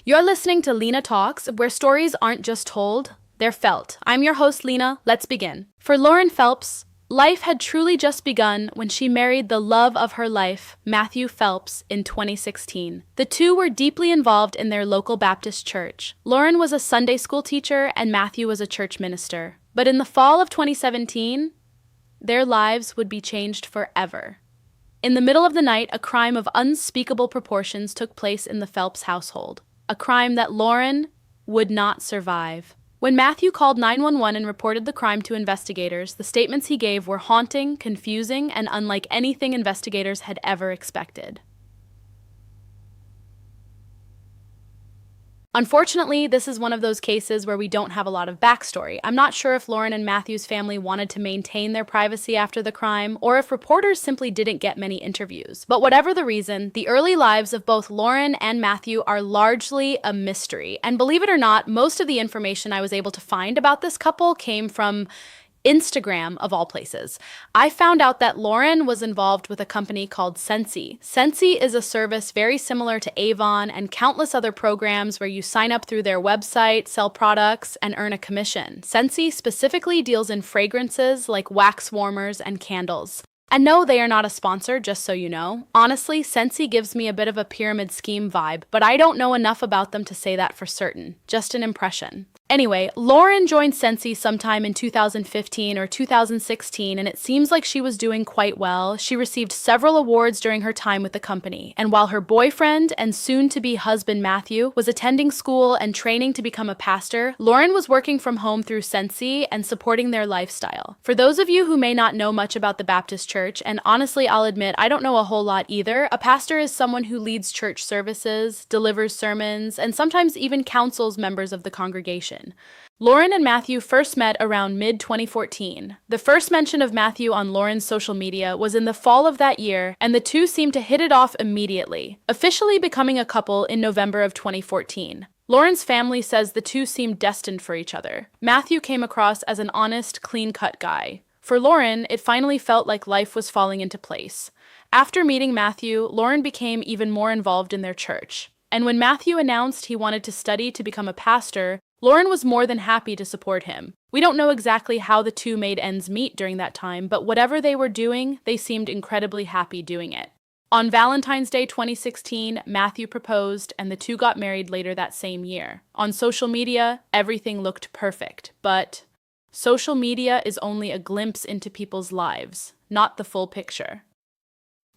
You're listening to Lina Talks, where stories aren't just told, they're felt. I'm your host, Lina. Let's begin. For Lauren Phelps, life had truly just begun when she married the love of her life, Matthew Phelps, in 2016. The two were deeply involved in their local Baptist church. Lauren was a Sunday school teacher and Matthew was a church minister. But in the fall of 2017, their lives would be changed forever. In the middle of the night, a crime of unspeakable proportions took place in the Phelps household, a crime that Lauren would not survive. When Matthew called 911 and reported the crime to investigators, the statements he gave were haunting, confusing, and unlike anything investigators had ever expected. Unfortunately, this is one of those cases where we don't have a lot of backstory. I'm not sure if Lauren and Matthew's family wanted to maintain their privacy after the crime, or if reporters simply didn't get many interviews. But whatever the reason, the early lives of both Lauren and Matthew are largely a mystery. And believe it or not, most of the information I was able to find about this couple came from Instagram, of all places. I found out that Lauren was involved with a company called Scentsy. Scentsy is a service very similar to Avon and countless other programs where you sign up through their website, sell products, and earn a commission. Scentsy specifically deals in fragrances like wax warmers and candles. And no, they are not a sponsor, just so you know. Honestly, Scentsy gives me a bit of a pyramid scheme vibe, but I don't know enough about them to say that for certain. Just an impression. Anyway, Lauren joined Scentsy sometime in 2015 or 2016, and it seems like she was doing quite well. She received several awards during her time with the company, and while her boyfriend and soon-to-be husband Matthew was attending school and training to become a pastor, Lauren was working from home through Scentsy and supporting their lifestyle. For those of you who may not know much about the Baptist church, and honestly I'll admit I don't know a whole lot either, a pastor is someone who leads church services, delivers sermons, and sometimes even counsels members of the congregation. Lauren and Matthew first met around mid-2014. The first mention of Matthew on Lauren's social media was in the fall of that year, and the two seemed to hit it off immediately, officially becoming a couple in November of 2014. Lauren's family says the two seemed destined for each other. Matthew came across as an honest, clean-cut guy. For Lauren, it finally felt like life was falling into place. After meeting Matthew, Lauren became even more involved in their church. And when Matthew announced he wanted to study to become a pastor, Lauren was more than happy to support him. We don't know exactly how the two made ends meet during that time, but whatever they were doing, they seemed incredibly happy doing it. On Valentine's Day 2016, Matthew proposed, and the two got married later that same year. On social media, everything looked perfect, but social media is only a glimpse into people's lives, not the full picture.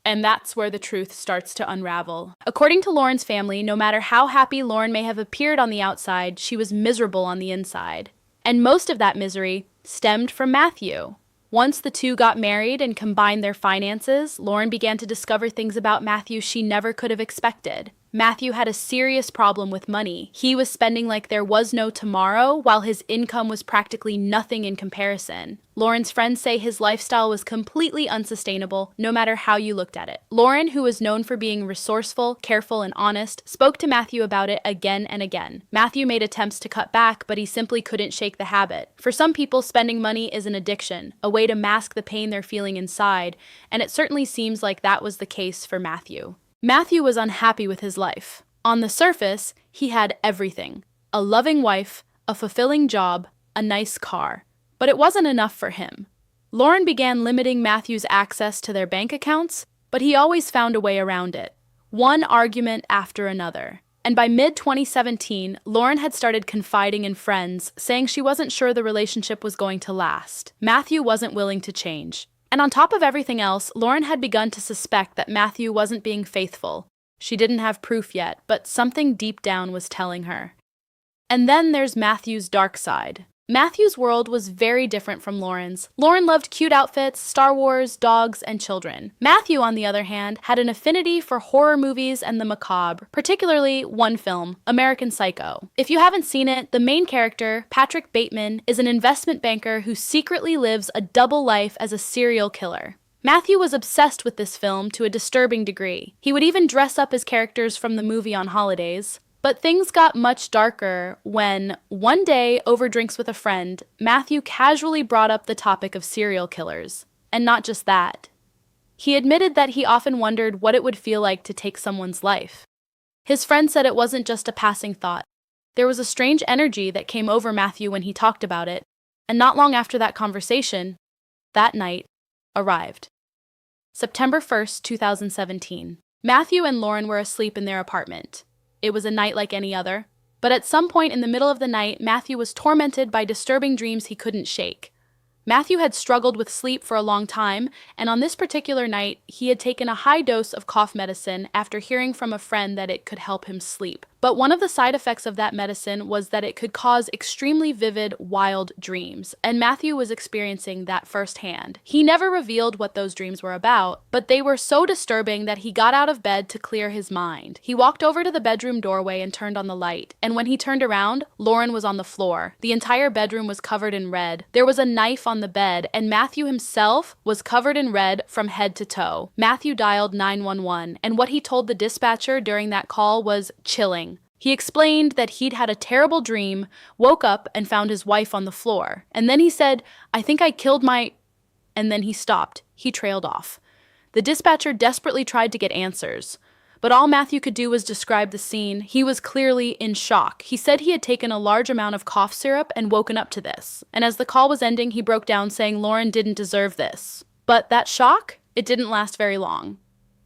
And that's where the truth starts to unravel. According to Lauren's family, no matter how happy Lauren may have appeared on the outside, she was miserable on the inside. And most of that misery stemmed from Matthew. Once the two got married and combined their finances, Lauren began to discover things about Matthew she never could have expected. Matthew had a serious problem with money. He was spending like there was no tomorrow, while his income was practically nothing in comparison. Lauren's friends say his lifestyle was completely unsustainable, no matter how you looked at it. Lauren, who was known for being resourceful, careful, and honest, spoke to Matthew about it again and again. Matthew made attempts to cut back, but he simply couldn't shake the habit. For some people, spending money is an addiction, a way to mask the pain they're feeling inside, and it certainly seems like that was the case for Matthew. Matthew was unhappy with his life. On the surface, he had everything: a loving wife, a fulfilling job, a nice car. But it wasn't enough for him. Lauren began limiting Matthew's access to their bank accounts, but he always found a way around it. One argument after another. And by mid-2017, Lauren had started confiding in friends, saying she wasn't sure the relationship was going to last. Matthew wasn't willing to change. And on top of everything else, Lauren had begun to suspect that Matthew wasn't being faithful. She didn't have proof yet, but something deep down was telling her. And then there's Matthew's dark side. Matthew's world was very different from Lauren's. Lauren loved cute outfits, Star Wars, dogs, and children. Matthew, on the other hand, had an affinity for horror movies and the macabre, particularly one film, American Psycho. If you haven't seen it, the main character, Patrick Bateman, is an investment banker who secretly lives a double life as a serial killer. Matthew was obsessed with this film to a disturbing degree. He would even dress up as characters from the movie on holidays. But things got much darker when, one day, over drinks with a friend, Matthew casually brought up the topic of serial killers. And not just that. He admitted that he often wondered what it would feel like to take someone's life. His friend said it wasn't just a passing thought. There was a strange energy that came over Matthew when he talked about it, and not long after that conversation, that night arrived. September 1st, 2017. Matthew and Lauren were asleep in their apartment. It was a night like any other, but at some point in the middle of the night, Matthew was tormented by disturbing dreams he couldn't shake. Matthew had struggled with sleep for a long time, and on this particular night, he had taken a high dose of cough medicine after hearing from a friend that it could help him sleep. But one of the side effects of that medicine was that it could cause extremely vivid, wild dreams, and Matthew was experiencing that firsthand. He never revealed what those dreams were about, but they were so disturbing that he got out of bed to clear his mind. He walked over to the bedroom doorway and turned on the light, and when he turned around, Lauren was on the floor. The entire bedroom was covered in red. There was a knife on the bed, and Matthew himself was covered in red from head to toe. Matthew dialed 911, and what he told the dispatcher during that call was chilling. He explained that he'd had a terrible dream, woke up, and found his wife on the floor. And then he said, "I think I killed my..." And then he stopped. He trailed off. The dispatcher desperately tried to get answers, but all Matthew could do was describe the scene. He was clearly in shock. He said he had taken a large amount of cough syrup and woken up to this. And as the call was ending, he broke down saying Lauren didn't deserve this. But that shock, it didn't last very long.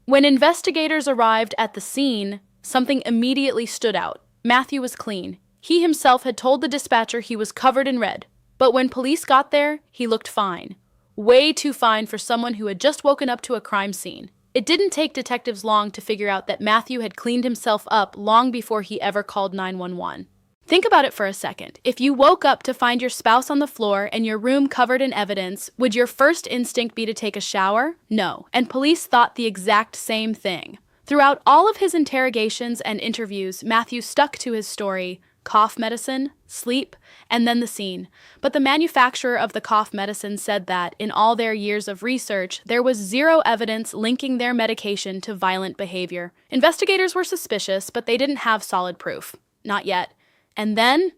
When investigators arrived at the scene, something immediately stood out. Matthew was clean. He himself had told the dispatcher he was covered in red. But when police got there, he looked fine. Way too fine for someone who had just woken up to a crime scene. It didn't take detectives long to figure out that Matthew had cleaned himself up long before he ever called 911. Think about it for a second. If you woke up to find your spouse on the floor and your room covered in evidence, would your first instinct be to take a shower? No. And police thought the exact same thing. Throughout all of his interrogations and interviews, Matthew stuck to his story: cough medicine, sleep, and then the scene. But the manufacturer of the cough medicine said that, in all their years of research, there was zero evidence linking their medication to violent behavior. Investigators were suspicious, but they didn't have solid proof. Not yet. And then,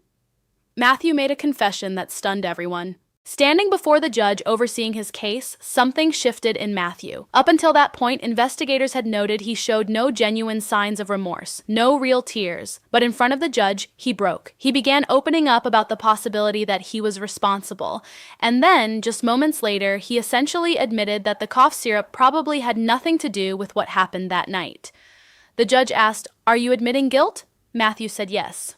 Matthew made a confession that stunned everyone. Standing before the judge overseeing his case, something shifted in Matthew. Up until that point, investigators had noted he showed no genuine signs of remorse, no real tears. But in front of the judge, he broke. He began opening up about the possibility that he was responsible. And then, just moments later, he essentially admitted that the cough syrup probably had nothing to do with what happened that night. The judge asked, "Are you admitting guilt?" Matthew said yes.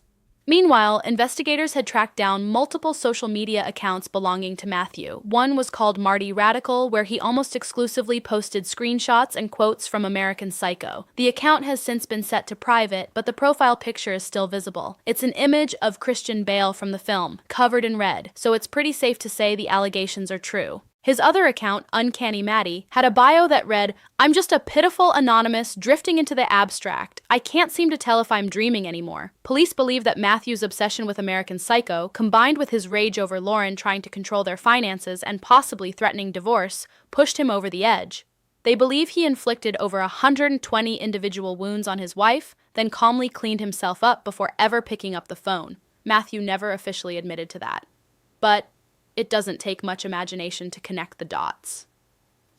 Meanwhile, investigators had tracked down multiple social media accounts belonging to Matthew. One was called Marty Radical, where he almost exclusively posted screenshots and quotes from American Psycho. The account has since been set to private, but the profile picture is still visible. It's an image of Christian Bale from the film, covered in red, so it's pretty safe to say the allegations are true. His other account, Uncanny Maddie, had a bio that read, "I'm just a pitiful anonymous drifting into the abstract. I can't seem to tell if I'm dreaming anymore." Police believe that Matthew's obsession with American Psycho, combined with his rage over Lauren trying to control their finances and possibly threatening divorce, pushed him over the edge. They believe he inflicted over 120 individual wounds on his wife, then calmly cleaned himself up before ever picking up the phone. Matthew never officially admitted to that. But it doesn't take much imagination to connect the dots.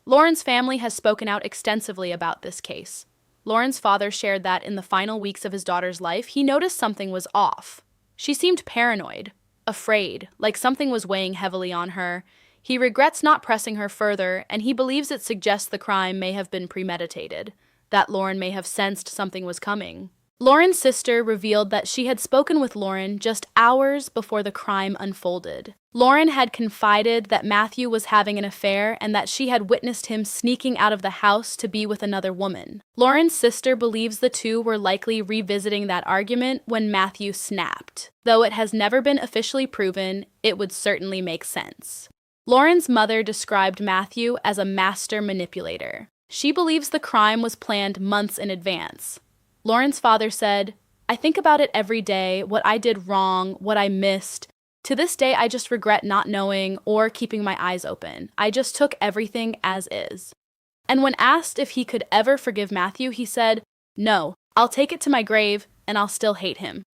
Lauren's family has spoken out extensively about this case. Lauren's father shared that in the final weeks of his daughter's life, he noticed something was off. She seemed paranoid, afraid, like something was weighing heavily on her. He regrets not pressing her further, and he believes it suggests the crime may have been premeditated, that Lauren may have sensed something was coming. Lauren's sister revealed that she had spoken with Lauren just hours before the crime unfolded. Lauren had confided that Matthew was having an affair and that she had witnessed him sneaking out of the house to be with another woman. Lauren's sister believes the two were likely revisiting that argument when Matthew snapped. Though it has never been officially proven, it would certainly make sense. Lauren's mother described Matthew as a master manipulator. She believes the crime was planned months in advance. Lauren's father said, "I think about it every day, what I did wrong, what I missed. To this day, I just regret not knowing or keeping my eyes open. I just took everything as is." And when asked if he could ever forgive Matthew, he said, "No, I'll take it to my grave and I'll still hate him."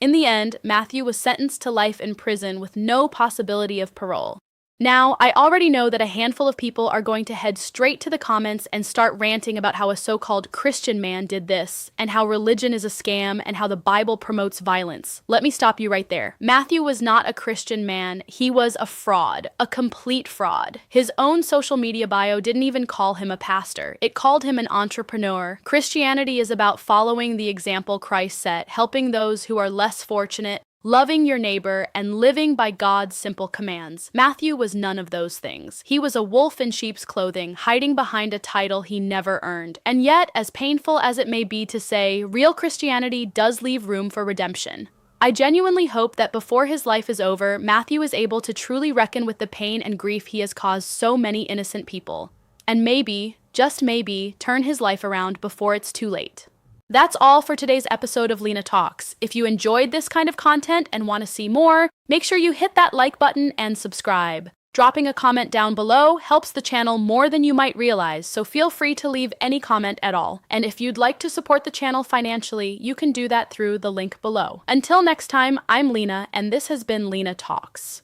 In the end, Matthew was sentenced to life in prison with no possibility of parole. Now, I already know that a handful of people are going to head straight to the comments and start ranting about how a so-called Christian man did this, and how religion is a scam, and how the Bible promotes violence. Let me stop you right there. Matthew was not a Christian man, he was a fraud, a complete fraud. His own social media bio didn't even call him a pastor, it called him an entrepreneur. Christianity is about following the example Christ set, helping those who are less fortunate, loving your neighbor, and living by God's simple commands. Matthew was none of those things. He was a wolf in sheep's clothing, hiding behind a title he never earned. And yet, as painful as it may be to say, real Christianity does leave room for redemption. I genuinely hope that before his life is over, Matthew is able to truly reckon with the pain and grief he has caused so many innocent people. And maybe, just maybe, turn his life around before it's too late. That's all for today's episode of Lina Talks. If you enjoyed this kind of content and want to see more, make sure you hit that like button and subscribe. Dropping a comment down below helps the channel more than you might realize, so feel free to leave any comment at all. And if you'd like to support the channel financially, you can do that through the link below. Until next time, I'm Lina, and this has been Lina Talks.